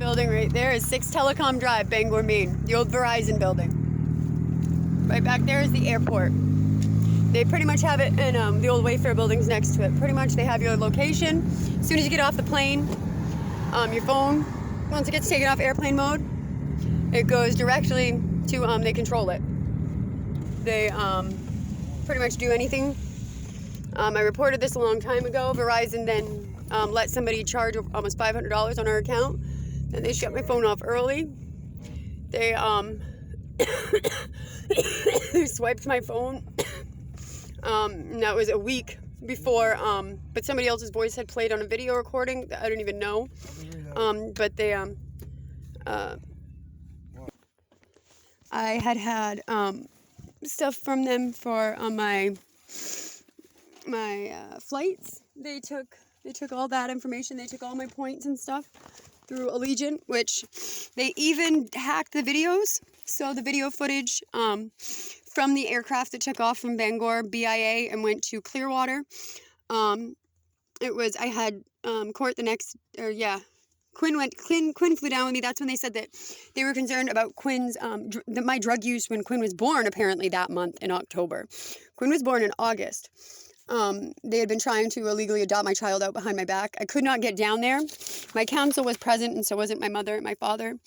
building right there is 6 Telecom Drive, Bangor, Maine, the old Verizon building. Right back there is the airport. They pretty much have it in the old Wayfair buildings next to it. Pretty much they have your location. As soon as you get off the plane, your phone, once it gets taken off airplane mode, it goes directly to, they control it. They pretty much do anything. I reported this a long time ago. Verizon then let somebody charge almost $500 on our account. And they shut my phone off early. They they swiped my phone. And that was a week before, but somebody else's voice had played on a video recording that I don't even know. But they, I had stuff from them for my flights. They took all that information. They took all my points and stuff through Allegiant, which they even hacked the videos. So the video footage from the aircraft that took off from Bangor, BIA, and went to Clearwater. I had court the next, Quinn flew down with me. That's when they said that they were concerned about Quinn's, my drug use when Quinn was born, apparently that month in October. Quinn was born in August. They had been trying to illegally adopt my child out behind my back. I could not get down there. My counsel was present, and so wasn't my mother and my father.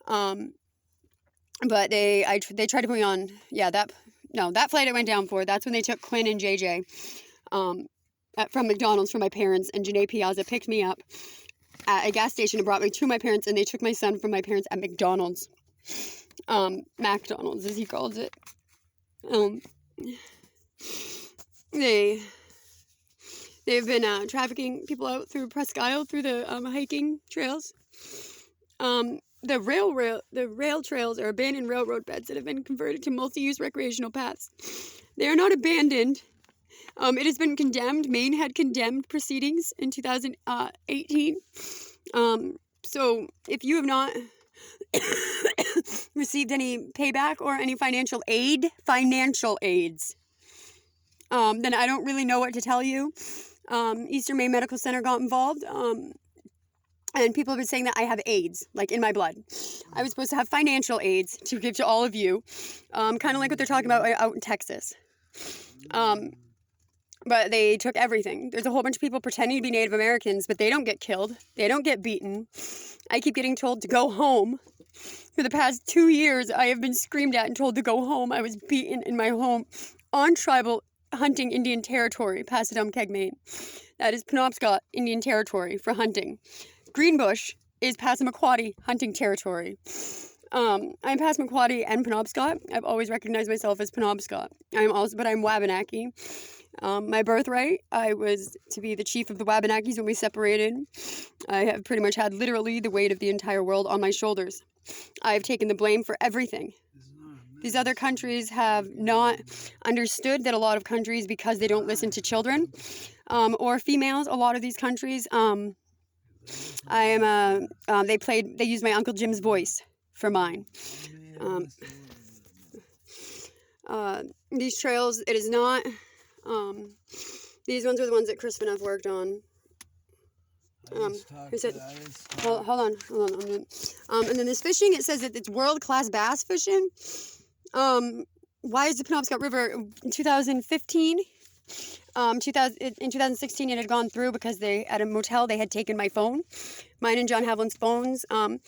But they tried to put me on, that flight I went down for, that's when they took Quinn and JJ from McDonald's from my parents, and Janae Piazza picked me up at a gas station and brought me to my parents, and they took my son from my parents at McDonald's. McDonald's, as he calls it. They've been trafficking people out through Presque Isle, through the hiking trails. The rail trails are abandoned railroad beds that have been converted to multi-use recreational paths. They are not abandoned. It has been condemned. Maine had condemned proceedings in 2018. So if you have not received any payback or any financial aids, then I don't really know what to tell you. Eastern Maine Medical Center got involved. And people have been saying that I have AIDS, like in my blood. I was supposed to have financial aids to give to all of you. Kind of like what they're talking about out in Texas. But they took everything. There's a whole bunch of people pretending to be Native Americans, but they don't get killed. They don't get beaten. I keep getting told to go home. For the past 2 years, I have been screamed at and told to go home. I was beaten in my home on tribal hunting Indian territory, Passadum-Keg, Maine. That is Penobscot Indian territory for hunting. Greenbush is Passamaquoddy hunting territory. I'm Passamaquoddy and Penobscot. I've always recognized myself as Penobscot. But I'm Wabanaki. My birthright, I was to be the chief of the Wabanakis when we separated. I have pretty much had literally the weight of the entire world on my shoulders. I have taken the blame for everything. These other countries have not understood that a lot of countries, because they don't listen to children or females, a lot of these countries, they used my Uncle Jim's voice for mine. These trails, it is not, these ones are the ones that Chris Vanef worked on. Hold on. And then this fishing, it says that it's world-class bass fishing. Why is the Penobscot River in 2015? In 2016 it had gone through because they, at a motel, they had taken my phone, mine and John Havlin's phones, and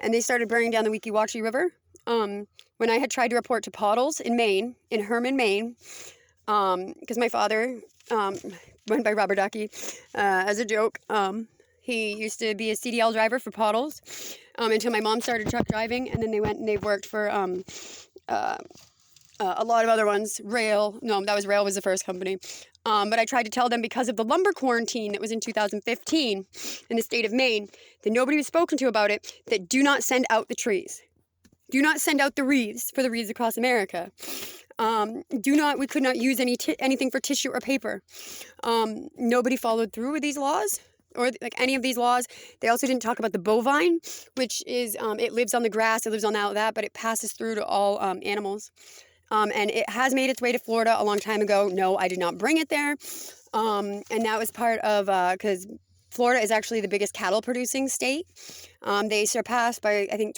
they started burning down the Weeki Wachee River. When I had tried to report to Pottles in Maine, in Herman, Maine, because my father went by Robert Ducky as a joke. He used to be a CDL driver for Pottles until my mom started truck driving, and then they went and they worked for a lot of other ones. Rail was the first company. But I tried to tell them, because of the lumber quarantine that was in 2015 in the state of Maine, that nobody was spoken to about it, that do not send out the trees. Do not send out the wreaths for the wreaths across America. We could not use anything for tissue or paper. Nobody followed through with these laws, or like any of these laws. They also didn't talk about the bovine, which is, it lives on the grass, it lives on that, but it passes through to all animals. And it has made its way to Florida a long time ago. No, I did not bring it there. And that was part of, because Florida is actually the biggest cattle producing state. They surpassed by, I think,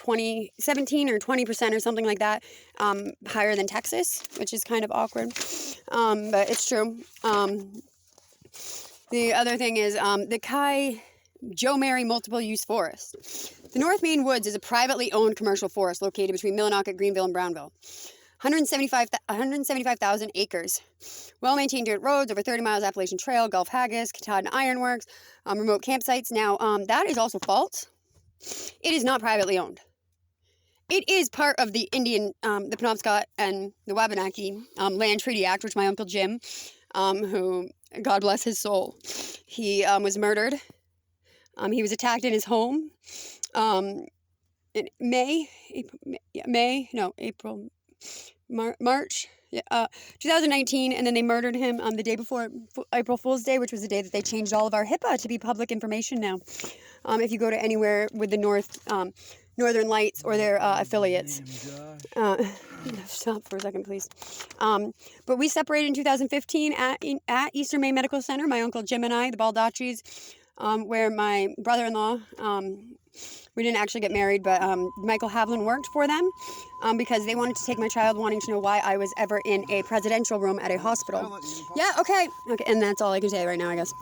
17 or 20% or something like that, higher than Texas, which is kind of awkward. But it's true. The other thing is the Joe Mary Multiple Use Forest. The North Main Woods is a privately owned commercial forest located between Millinocket, Greenville, and Brownville. 175,000 acres. Well-maintained dirt roads, over 30 miles Appalachian Trail, Gulf Haggis, Katahdin Ironworks, remote campsites. Now, that is also false. It is not privately owned. It is part of the Indian, the Penobscot and the Wabanaki Land Treaty Act, which my Uncle Jim, who, God bless his soul, he was murdered. He was attacked in his home in March 2019, and then they murdered him the day before April Fool's Day, which was the day that they changed all of our HIPAA to be public information now. If you go to anywhere with the Northern Lights or their affiliates. Stop for a second, please. But we separated in 2015 at Eastern Maine Medical Center, my Uncle Jim and I, the Baldaccis, where my brother-in-law, we didn't actually get married, but Michael Havlin worked for them because they wanted to take my child, wanting to know why I was ever in a presidential room at a hospital. Yeah, okay. Okay, and that's all I can say right now, I guess.